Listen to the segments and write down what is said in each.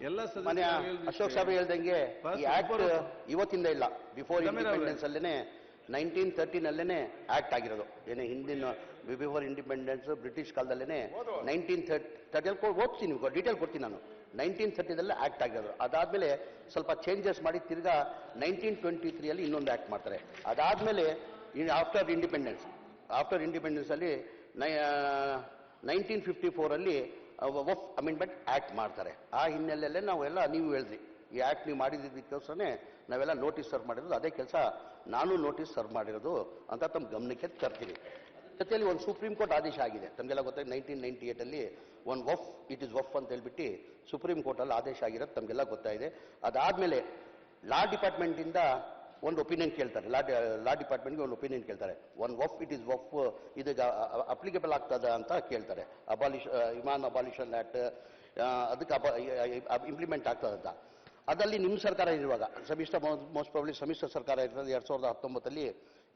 ಎಲ್ಲ ಮನೆ ಅಶೋಕ್ ಸಾಬ್ ಹೇಳ್ದಂಗೆ ಈ ಆಕ್ಟ್ ಇವತ್ತಿಂದ ಇಲ್ಲ, ಬಿಫೋರ್ ಇಂಡಿಪೆಂಡೆನ್ಸ್ ಅಲ್ಲೇನೆ 1913 ಆಕ್ಟ್ ಆಗಿರೋದು. ಏನೇ ಹಿಂದಿನ ಬಿಫೋರ್ ಇಂಡಿಪೆಂಡೆನ್ಸ್ ಬ್ರಿಟಿಷ್ ಕಾಲದಲ್ಲೇ 1930 ಓದ್ತೀನಿ, ಡೀಟೇಲ್ ಕೊಡ್ತೀನಿ ನಾನು. 1930 ಆಕ್ಟ್ ಆಗಿರೋದು. ಅದಾದ್ಮೇಲೆ ಸ್ವಲ್ಪ ಚೇಂಜಸ್ ಮಾಡಿ ತಿರ್ಗಾ 1923 ಇನ್ನೊಂದು ಆಕ್ಟ್ ಮಾಡ್ತಾರೆ. ಅದಾದ್ಮೇಲೆ ಆಫ್ಟರ್ ಇಂಡಿಪೆಂಡೆನ್ಸ್ ಅಲ್ಲಿ 1954 ವಫ್ ಅಮೆಂಡ್ಮೆಂಟ್ ಆಕ್ಟ್ ಮಾಡ್ತಾರೆ. ಆ ಹಿನ್ನೆಲೆಯಲ್ಲೇ ನಾವೆಲ್ಲ, ನೀವು ಹೇಳಿದ್ರಿ ಈ ಆಕ್ಟ್ ನೀವು ಮಾಡಿದ್ದಕ್ಕೋಸ್ಕರನೇ ನಾವೆಲ್ಲ ನೋಟಿಸ್ ಸರ್ವ್ ಮಾಡಿರೋದು. ಅದೇ ಕೆಲಸ ನಾನು ನೋಟಿಸ್ ಸರ್ವ್ ಮಾಡಿರೋದು ಅಂತ ತಮ್ಮ ಗಮನಕ್ಕೆ ತರ್ತೀನಿ. ಜೊತೆಯಲ್ಲಿ ಒಂದು ಸುಪ್ರೀಂ ಕೋರ್ಟ್ ಆದೇಶ ಆಗಿದೆ, ತಮಗೆಲ್ಲ ಗೊತ್ತಾಗಿದೆ. 1998 ಒಂದು ವಫ್, ಇಟ್ ಇಸ್ ವಫ್ ಅಂತ ಹೇಳ್ಬಿಟ್ಟು ಸುಪ್ರೀಂ ಕೋರ್ಟಲ್ಲಿ ಆದೇಶ ಆಗಿರೋದು ತಮಗೆಲ್ಲ ಗೊತ್ತಾಗಿದೆ. ಅದಾದಮೇಲೆ ಲಾ ಡಿಪಾರ್ಟ್ಮೆಂಟಿಂದ ಒಂದು ಒಪಿನಿಯನ್ ಕೇಳ್ತಾರೆ, ಲಾ ಡಿಪಾರ್ಟ್ಮೆಂಟ್ಗೆ ಒಂದು ಒಪಿನಿಯನ್ ಕೇಳ್ತಾರೆ. ಒಂದು ವಫ್, ಇಟ್ ಇಸ್ ವಫ್, ಇದೀಗ ಅಪ್ಲಿಕೇಬಲ್ ಆಗ್ತದ ಅಂತ ಕೇಳ್ತಾರೆ. ಇಮಾನ್ ಅಬಾಲಿಷನ್ ಆಕ್ಟ್ ಅದಕ್ಕೆ ಇಂಪ್ಲಿಮೆಂಟ್ ಆಗ್ತದಂತ. ಅದಲ್ಲಿ ನಿಮ್ಮ ಸರ್ಕಾರ ಇರುವಾಗ ಮೋಸ್ಟ್ ಪ್ರಾಬಬ್ಲಿ ಸಮ್ಮಿಶ್ರ ಸರ್ಕಾರ ಇರ್ತದೆ 2019,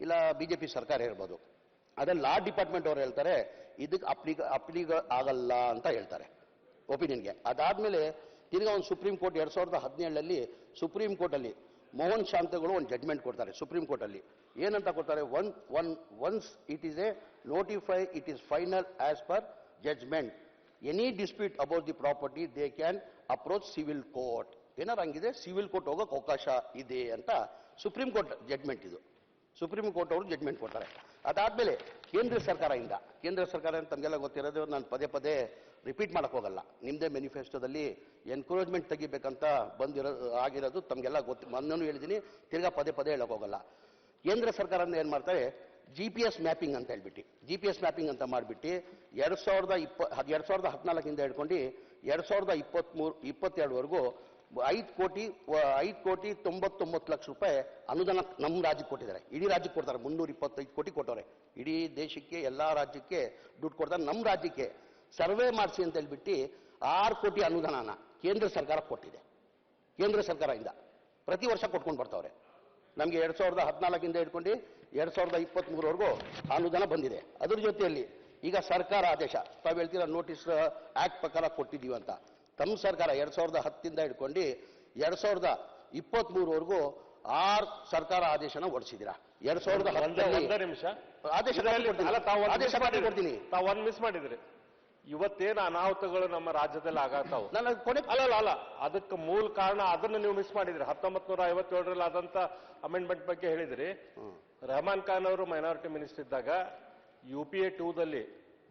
ಇಲ್ಲ ಬಿಜೆಪಿ ಸರ್ಕಾರ ಇರ್ಬೋದು. ಅದ್ರಲ್ಲಿ ಲಾ ಡಿಪಾರ್ಟ್ಮೆಂಟ್ ಅವರು ಹೇಳ್ತಾರೆ ಇದಕ್ಕೆ ಅಪ್ಲಿಗ ಆಗಲ್ಲ ಅಂತ ಹೇಳ್ತಾರೆ ಒಪಿನಿಯನ್ಗೆ. ಅದಾದ್ಮೇಲೆ ತಿರ್ಗಾ ಒಂದು ಸುಪ್ರೀಂ ಕೋರ್ಟ್ 2017 ಸುಪ್ರೀಂ ಕೋರ್ಟಲ್ಲಿ ಮೋಹನ್ ಶಾಂತಗಳು ಒಂದು ಜಡ್ಜ್ಮೆಂಟ್ ಕೊಡ್ತಾರೆ. ಸುಪ್ರೀಂ ಕೋರ್ಟಲ್ಲಿ ಏನಂತ ಕೊಡ್ತಾರೆ, once it is a notify it is final as per judgment, any dispute about the property they can approach civil court. ಏನಾರು ಹಂಗಿದೆ ಸಿವಿಲ್ ಕೋರ್ಟ್ ಹೋಗೋಕೆ ಅವಕಾಶ ಇದೆ ಅಂತ ಸುಪ್ರೀಂ ಕೋರ್ಟ್ ಜಡ್ಜ್ಮೆಂಟ್. ಇದು ಸುಪ್ರೀಂ ಕೋರ್ಟ್ ಅವರು ಜಡ್ಜ್ಮೆಂಟ್ ಕೊಡ್ತಾರೆ. ಅದಾದ್ಮೇಲೆ ಕೇಂದ್ರ ಸರ್ಕಾರ ತಮಗೆಲ್ಲ ಗೊತ್ತಿರೋದು, ನಾನು ಪದೇ ರಿಪೀಟ್ ಮಾಡಕ್ ಹೋಗಲ್ಲ. ನಿಮ್ದೇ ಮ್ಯಾನಿಫೆಸ್ಟೋದಲ್ಲಿ ಎನ್ಕರೇಜ್ಮೆಂಟ್ ತೆಗಿಬೇಕಂತ ಆಗಿರೋದು ತಮಗೆಲ್ಲ ಗೊತ್ತು. ಮೊನ್ನೆನೂ ಹೇಳಿದ್ದೀನಿ, ತಿರ್ಗಾ ಪದೇ ಹೇಳಕ್ ಹೋಗಲ್ಲ. ಕೇಂದ್ರ ಸರ್ಕಾರ ಏನ್ ಮಾಡ್ತಾರೆ, GPS ಮ್ಯಾಪಿಂಗ್ ಅಂತ ಹೇಳ್ಬಿಟ್ಟು GPS ಮ್ಯಾಪಿಂಗ್ ಅಂತ ಮಾಡಿಬಿಟ್ಟು 2014 ಹಿಡ್ಕೊಂಡು 2022 ₹5,99,00,000 ಅನುದಾನ ನಮ್ಮ ರಾಜ್ಯಕ್ಕೆ ಕೊಟ್ಟಿದ್ದಾರೆ. ಇಡೀ ರಾಜ್ಯಕ್ಕೆ ಕೊಡ್ತಾರೆ. 325 ಕೋಟಿ ಕೊಟ್ಟವ್ರೆ. ಇಡೀ ದೇಶಕ್ಕೆ ಎಲ್ಲಾ ರಾಜ್ಯಕ್ಕೆ ದುಡ್ಡು ಕೊಡ್ತಾರೆ. ನಮ್ಮ ರಾಜ್ಯಕ್ಕೆ ಸರ್ವೆ ಮಾಡಿಸಿ ಅಂತ ಹೇಳ್ಬಿಟ್ಟು 6 ಕೋಟಿ ಅನುದಾನನ ಕೇಂದ್ರ ಸರ್ಕಾರ ಕೊಟ್ಟಿದೆ. ಕೇಂದ್ರ ಸರ್ಕಾರದಿಂದ ಪ್ರತಿ ವರ್ಷ ಕೊಟ್ಕೊಂಡು ಬರ್ತಾವ್ರೆ. ನಮಗೆ 2014 ಹಿಡ್ಕೊಂಡು 2023 ಅನುದಾನ ಬಂದಿದೆ. ಅದ್ರ ಜೊತೆಯಲ್ಲಿ ಈಗ ಸರ್ಕಾರ ಆದೇಶ, ತಾವು ಹೇಳ್ತೀರಾ ನೋಟಿಸ್ ಆಕ್ಟ್ ಪ್ರಕಾರ ಕೊಟ್ಟಿದ್ದೀವಿ ಅಂತ. ತಮ್ಮ ಸರ್ಕಾರ 2010 ಹಿಡ್ಕೊಂಡು 2023 6 ಸರ್ಕಾರ ಆದೇಶನ ಹೊರಡಿಸಿದ್ದೀರಾ. 2010 ಆದೇಶ ಕೊಡ್ತೀನಿ. ತಾವು ಒಂದು ಮಿಸ್ ಮಾಡಿದ್ರಿ. ಇವತ್ತೇನು ಅನಾಹುತಗಳು ನಮ್ಮ ರಾಜ್ಯದಲ್ಲಿ ಆಗತ್ತಾವು, ಅಲ್ಲ ಅದಕ್ಕೆ ಮೂಲ ಕಾರಣ ಅದನ್ನು ನೀವು ಮಿಸ್ ಮಾಡಿದ್ರಿ. 1957 ಆದಂತ ಅಮೆಂಡ್ಮೆಂಟ್ ಬಗ್ಗೆ ಹೇಳಿದ್ರಿ. ರೆಹಮಾನ್ ಖಾನ್ ಅವರು ಮೈನಾರಿಟಿ ಮಿನಿಸ್ಟರ್ ಇದ್ದಾಗ UPA 2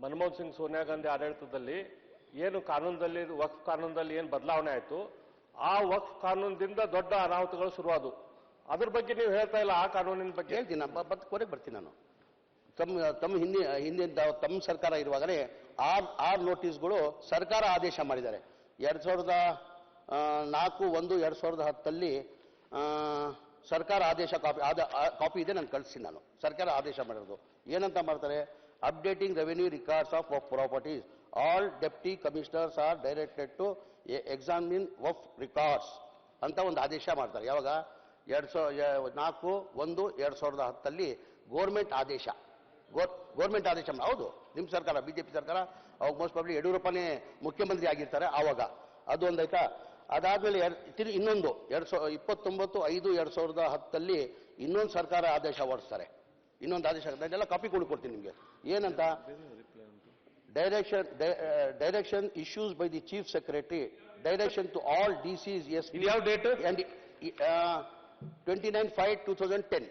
ಮನಮೋಹನ್ ಸಿಂಗ್ ಸೋನಿಯಾ ಗಾಂಧಿ ಆಡಳಿತದಲ್ಲಿ ಏನು ಕಾನೂನದಲ್ಲಿ ವಕ್ಫ್ ಕಾನೂನದಲ್ಲಿ ಏನು ಬದಲಾವಣೆ ಆಯಿತು, ಆ ವಕ್ಫ್ ಕಾನೂನದಿಂದ ದೊಡ್ಡ ಅನಾಹುತಗಳು ಶುರುವಾದವು. ಅದ್ರ ಬಗ್ಗೆ ನೀವು ಹೇಳ್ತಾ ಇಲ್ಲ. ಆ ಕಾನೂನಿನ ಬಗ್ಗೆ ಹೇಳ್ತೀನಿ, ಕೊನೆಗೆ ಬರ್ತೀನಿ ನಾನು. ತಮ್ಮ ಹಿಂದಿನ ತಮ್ಮ ಸರ್ಕಾರ ಇರುವಾಗಲೇ 6 ನೋಟಿಸ್ಗಳು ಸರ್ಕಾರ ಆದೇಶ ಮಾಡಿದ್ದಾರೆ. 2004/1/2010 ಸರ್ಕಾರ ಆದೇಶ ಕಾಪಿ ಇದೆ, ನಾನು ಕಳಿಸ್ತೀನಿ ನಾನು. ಸರ್ಕಾರ ಆದೇಶ ಮಾಡಿರೋದು ಏನಂತ ಮಾಡ್ತಾರೆ, updating revenue records of properties, all deputy commissioners are directed to examine waqf records ಅಂತ ಒಂದು ಆದೇಶ ಮಾಡ್ತಾರೆ. ಯಾವಾಗ 4/1/2010 ಗೌರ್ಮೆಂಟ್ ಆದೇಶ ಹೌದು. ನಿಮ್ಮ ಸರ್ಕಾರ ಬಿಜೆಪಿ ಸರ್ಕಾರ, ಅವಾಗ ಮೋಸ್ಟ್ ಪ್ರಾಬಬ್ಲಿ ಯಡಿಯೂರಪ್ಪನೇ ಮುಖ್ಯಮಂತ್ರಿ ಆಗಿರ್ತಾರೆ ಆವಾಗ. ಅದು ಒಂದಾಯ್ತಾ. ಅದಾದ್ಮೇಲೆ ಇನ್ನೊಂದು 29/5/2010 ಇನ್ನೊಂದು ಸರ್ಕಾರ ಆದೇಶ ಹೊರಡಿಸ್ತಾರೆ. ಇನ್ನೊಂದು ಆದೇಶ ಎಲ್ಲ ಕಾಪಿ ಕೊಡ್ತೀನಿ ನಿಮಗೆ. ಏನಂತ, direction issues by the chief secretary, direction to all DCs ಯಾವ date, 29/5/2010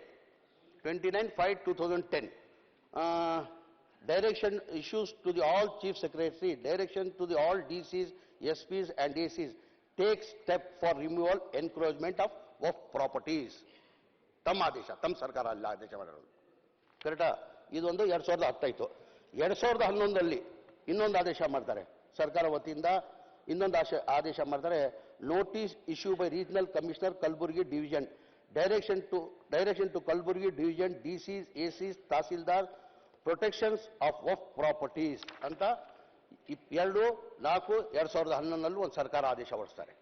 29/5/2010 direction issues to the all chief secretary, direction to the all DCs, SPs and ACs, take step for removal encroachment of properties. ತಮ್ಮ ಆದೇಶ, ತಮ್ಮ ಸರ್ಕಾರ ಅಲ್ಲಿ ಆದೇಶ ಮಾಡಿರೋದು ಕರೆಕ್ಟಾ. ಇದೊಂದು 2010 ಆಯ್ತು. 2011 ಇನ್ನೊಂದು ಆದೇಶ ಮಾಡ್ತಾರೆ ಸರ್ಕಾರ ವತಿಯಿಂದ. ಇನ್ನೊಂದು ಆದೇಶ ಮಾಡ್ತಾರೆ, notice issue by regional commissioner Kalaburagi division, direction to Kalaburagi division DCs, ACs, tahsildar, protections of waqf properties ಅಂತ 2/4/2011 ಒಂದು ಸರ್ಕಾರ ಆದೇಶ ಹೊರಡಿಸ್ತಾರೆ.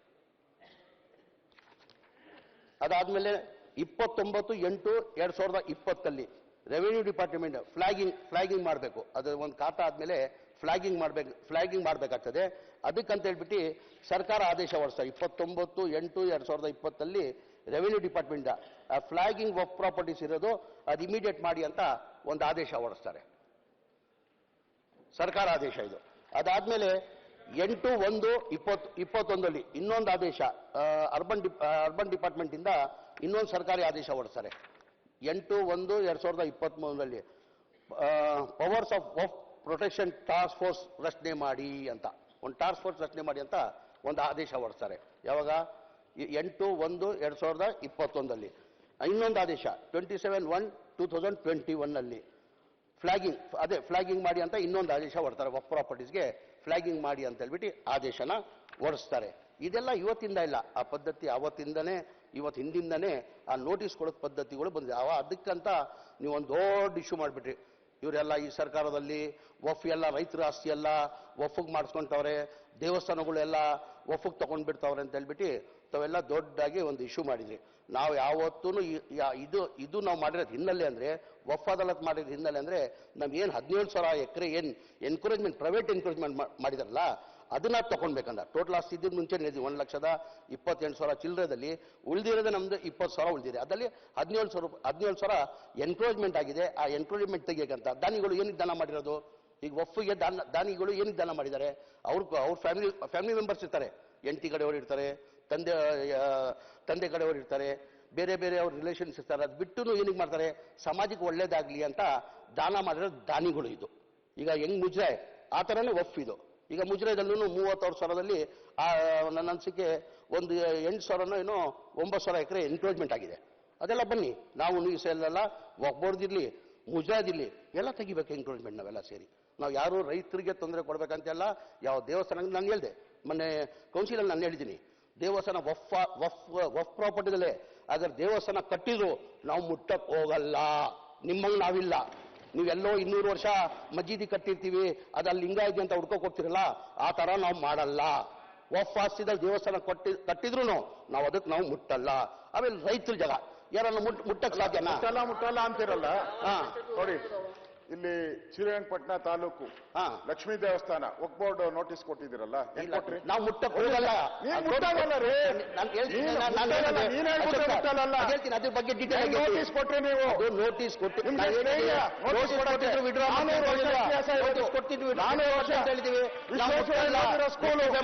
ಅದಾದ್ಮೇಲೆ 29/8/2020 ರೆವೆನ್ಯೂ ಡಿಪಾರ್ಟ್ಮೆಂಟ್ ಫ್ಲಾಗಿಂಗ್ ಮಾಡಬೇಕು. ಅದು ಒಂದು ಖಾತಾ ಆದ್ಮೇಲೆ ಫ್ಲಾಗಿಂಗ್ ಮಾಡಬೇಕಾಗ್ತದೆ. ಅದಕ್ಕಂತ ಹೇಳ್ಬಿಟ್ಟು ಸರ್ಕಾರ ಆದೇಶ ಹೊರಡಿಸ್ತಾರೆ 29/8/2020 revenue department flagging of properties ಇರೋದು ಅದು ಇಮಿಡಿಯೇಟ್ ಮಾಡಿ ಅಂತ ಒಂದು ಆದೇಶ ಹೊರಡಿಸ್ತಾರೆ, ಸರ್ಕಾರ ಆದೇಶ ಇದು. ಅದಾದ್ಮೇಲೆ 8/1/21 ಇನ್ನೊಂದು ಆದೇಶ ಅರ್ಬನ್ ಡಿಪಾರ್ಟ್ಮೆಂಟ್ ಇಂದ ಇನ್ನೊಂದು ಸರ್ಕಾರಿ ಆದೇಶ ಹೊರಡಿಸ್ತಾರೆ 8/1/2023 powers of protection task force ರಚನೆ ಮಾಡಿ ಅಂತ ಒಂದು ಟಾಸ್ಕ್ ಫೋರ್ಸ್ ರಚನೆ ಮಾಡಿ ಅಂತ ಒಂದು ಆದೇಶ ಹೊರಡಿಸ್ತಾರೆ. ಯಾವಾಗ 8/1/2021 ಇನ್ನೊಂದು ಆದೇಶ 27/1/2021 ಫ್ಲಾಗಿಂಗ್ ಮಾಡಿ ಅಂತ ಇನ್ನೊಂದು ಆದೇಶ ಹೊರಡ್ತಾರೆ. ವಫ್ ಪ್ರಾಪರ್ಟೀಸ್ಗೆ ಫ್ಲಾಗಿಂಗ್ ಮಾಡಿ ಅಂತ ಹೇಳ್ಬಿಟ್ಟು ಆದೇಶನ ಹೊರಡಿಸ್ತಾರೆ. ಇದೆಲ್ಲ ಇವತ್ತಿಂದ ಇಲ್ಲ, ಆ ಪದ್ಧತಿ ಅವತ್ತಿಂದನೇ ಹಿಂದಿಂದನೇ ಆ ನೋಟಿಸ್ ಕೊಡೋ ಪದ್ಧತಿಗಳು ಬಂದಿದೆ. ಅದಕ್ಕಂತ ನೀವು ಒಂದು ದೊಡ್ಡ ಇಶ್ಯೂ ಮಾಡಿಬಿಟ್ರಿ. ಇವರೆಲ್ಲ ಈ ಸರ್ಕಾರದಲ್ಲಿ ವಫ್ ಎಲ್ಲ ರೈತರ ಆಸ್ತಿ ಎಲ್ಲ ವಫ್ಗೆ ಮಾಡಿಸ್ಕೊಂತವ್ರೆ, ದೇವಸ್ಥಾನಗಳೆಲ್ಲ ವಫ್ಗೆ ತಗೊಂಡ್ಬಿಡ್ತಾವ್ರೆ ಅಂತ ಹೇಳ್ಬಿಟ್ಟು ತಾವೆಲ್ಲ ದೊಡ್ಡದಾಗಿ ಒಂದು ಇಶ್ಯೂ ಮಾಡಿದ್ರಿ. ನಾವು ಯಾವತ್ತೂ ಇದು ನಾವು ಮಾಡಿರೋದು ಹಿನ್ನೆಲೆ ಅಂದರೆ ವಫ್ ಅದಾಲತ್ ಮಾಡಿರೋದು ಹಿನ್ನೆಲೆ ಅಂದರೆ ನಮ್ಗೆ ಏನು 17,000 ಎಕರೆ ಏನು ಎನ್ಕರೇಜ್ಮೆಂಟ್ ಪ್ರೈವೇಟ್ ಎನ್ಕರೇಜ್ಮೆಂಟ್ ಮಾಡಿದಾರಲ್ಲ ಅದನ್ನ ತಗೊಂಡ್ಬೇಕಂದ ಟೋಟಲ್ ಆಸ್ತಿ ಇದ್ದಿದ್ದು ಮುಂಚೆ 1,28,000 ಚಿಲ್ಲರೆದಲ್ಲಿ ಉಳಿದಿರೋದೇ ನಮ್ದು 20,000 ಉಳಿದಿದೆ. ಅದರಲ್ಲಿ 17,000 ಎನ್ಕರೇಜ್ಮೆಂಟ್ ಆಗಿದೆ. ಆ ಎನ್ಕರೇಜ್ಮೆಂಟ್ ತೆಗಿಯಕ್ಕಂತ ದಾನಿಗಳು ಏನಿಗೆ ದಾನ ಮಾಡಿರೋದು? ಈಗ ವಫ್ಗೆ ದಾನಿಗಳು ಏನಿಗೆ ದಾನ ಮಾಡಿದ್ದಾರೆ? ಅವ್ರ ಫ್ಯಾಮಿಲಿ ಮೆಂಬರ್ಸ್ ಇರ್ತಾರೆ, ಹೆಂಡತಿ ಕಡೆಯವರು ಇರ್ತಾರೆ, ತಂದೆ ಕಡೆಯವರು ಇರ್ತಾರೆ, ಬೇರೆ ಬೇರೆ ಅವ್ರ ರಿಲೇಷನ್ಸ್ ಇರ್ತಾರೆ. ಅದು ಬಿಟ್ಟು ಏನಿಗೆ ಮಾಡ್ತಾರೆ? ಸಮಾಜಕ್ಕೆ ಒಳ್ಳೇದಾಗ್ಲಿ ಅಂತ ದಾನ ಮಾಡಿರೋ ದಾನಿಗಳು ಇದು. ಈಗ ಹೆಂಗ್ ಮುಜ್ರಾಯ್ ಆ ಥರನೇ ವಫ್ ಇದು. ಈಗ ಮುಜ್ರಾಯದಲ್ಲೂ 30,000 ನನ್ನ ಅನಿಸಿಕೆ ಒಂದು 8,000 ಏನೋ 9,000 ಎಕರೆ ಎನ್ಕ್ರೋಚ್ಮೆಂಟ್ ಆಗಿದೆ. ಅದೆಲ್ಲ ಬನ್ನಿ ನಾವು ಎಲ್ಲ ಒಬ್ಬರ್ದಿರ್ಲಿ ಮುಜಾದಿರ್ಲಿ ಎಲ್ಲ ತೆಗಿಬೇಕು ಎನ್ಕ್ರೋಚ್ಮೆಂಟ್ ನಾವೆಲ್ಲ ಸೇರಿ. ನಾವು ಯಾರು ರೈತರಿಗೆ ತೊಂದರೆ ಕೊಡ್ಬೇಕಂತೆಲ್ಲ ಯಾವ ದೇವಸ್ಥಾನ ನಾನು ಹೇಳಿದೆ ಮೊನ್ನೆ ಕೌನ್ಸಿಲಲ್ಲಿ ನಾನು ಹೇಳಿದ್ದೀನಿ, ದೇವಸ್ಥಾನ ವಫ್ ಪ್ರಾಪರ್ಟಿಗಳೇ ಅದ್ರ ದೇವಸ್ಥಾನ ಕಟ್ಟಿದ್ರು ನಾವು ಮುಟ್ಟಕ್ಕೆ ಹೋಗಲ್ಲ. ನಿಮ್ಮಂಗೆ ನಾವಿಲ್ಲ. ನೀವೆಲ್ಲೋ 200 ವರ್ಷ ಮಜ್ಜಿದಿ ಕಟ್ಟಿರ್ತೀವಿ, ಅದಲ್ಲಿ ಲಿಂಗ ಇದೆ ಅಂತ ಹುಡ್ಕೋಕ್ ಹೋಗ್ತಿರಲ್ಲ, ಆ ತರ ನಾವು ಮಾಡಲ್ಲ. ವಫ್ ಆಸ್ತಿದಲ್ಲಿ ದೇವಸ್ಥಾನ ಕಟ್ಟಿದ್ರು ನಾವು ಅದಕ್ಕೆ ನಾವು ಮುಟ್ಟಲ್ಲ. ಆಮೇಲೆ ರೈತರ ಜಾಗ ಯಾರನ್ನ ಮುಟ್ಟಕ್ ಸಾಧ್ಯನಾ? ಮುಟ್ಟಲ್ಲ ಅಂತಿರಲ್ಲ. ನೋಡಿ, ಇಲ್ಲಿ ಶ್ರೀರಂಗಪಟ್ಟಣ ತಾಲೂಕು ಲಕ್ಷ್ಮೀ ದೇವಸ್ಥಾನ ವಕ್ಫ್ ಬೋರ್ಡ್ ನೋಟಿಸ್ ಕೊಟ್ಟಿದ್ದೀರಲ್ಲ, ನಾವು ಮುಟ್ಟಕ್ ಹೋಗಲ್ಲ. ಹೇಳ್ತೀನಿ ಅದ್ರ ಬಗ್ಗೆ ಡೀಟೇಲ್. ನೋಟಿಸ್ ಕೊಟ್ರೆ ನೀವು ನೋಟಿಸ್ ಕೊಟ್ಟಿದ್ವಿ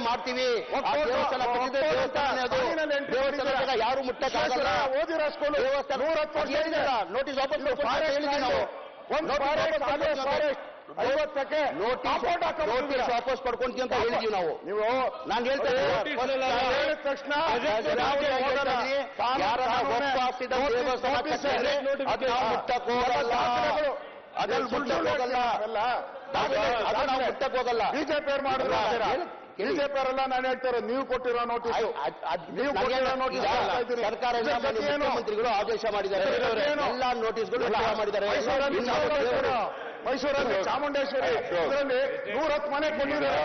ಮಾಡ್ತೀವಿ. ಯಾರು ಮುಟ್ಟಕ್ಕಾಗಲ್ಲ. ಓದಿರೋ ಸ್ಕೂಲ್ ನೋಟಿಸ್ ವಾಪಸ್ ಹೇಳಿದ್ವಿ ನಾವು. ನೋಟಿಸ್ ವಾಪಸ್ ಪಡ್ಕೊಂತೀವಿ ಅಂತ ಹೇಳಿದ್ವಿ ನಾವು. ನೀವು ನಾನು ಹೇಳ್ತೇನೆ ತಕ್ಷಣ ಮುಟ್ಟಕ್ ಹೋಗಲ್ಲ, ಅದ್ರಲ್ಲಿ ಮುಟ್ಟಕ್ ಹೋಗಲ್ಲ. ಬಿಜೆಪಿ ಅವ್ರು ಮಾಡಿದ್ರು, ಬಿಜೆಪಿ ಅವರೆಲ್ಲ ನಾನು ಹೇಳ್ತಾರೆ ನೀವು ಕೊಟ್ಟಿರೋ ನೋಟಿಸ್. ಸರ್ಕಾರ ಮುಖ್ಯಮಂತ್ರಿಗಳು ಆದೇಶ ಮಾಡಿದ್ದಾರೆ, ಎಲ್ಲ ನೋಟಿಸ್ಗಳು ಮಾಡಿದ್ದಾರೆ. ಮೈಸೂರಲ್ಲಿ ಚಾಮುಂಡೇಶ್ವರಿ ಇದರಲ್ಲಿ 110 ಮನೆ ಕೊಟ್ಟಿದ್ದಾರೆ.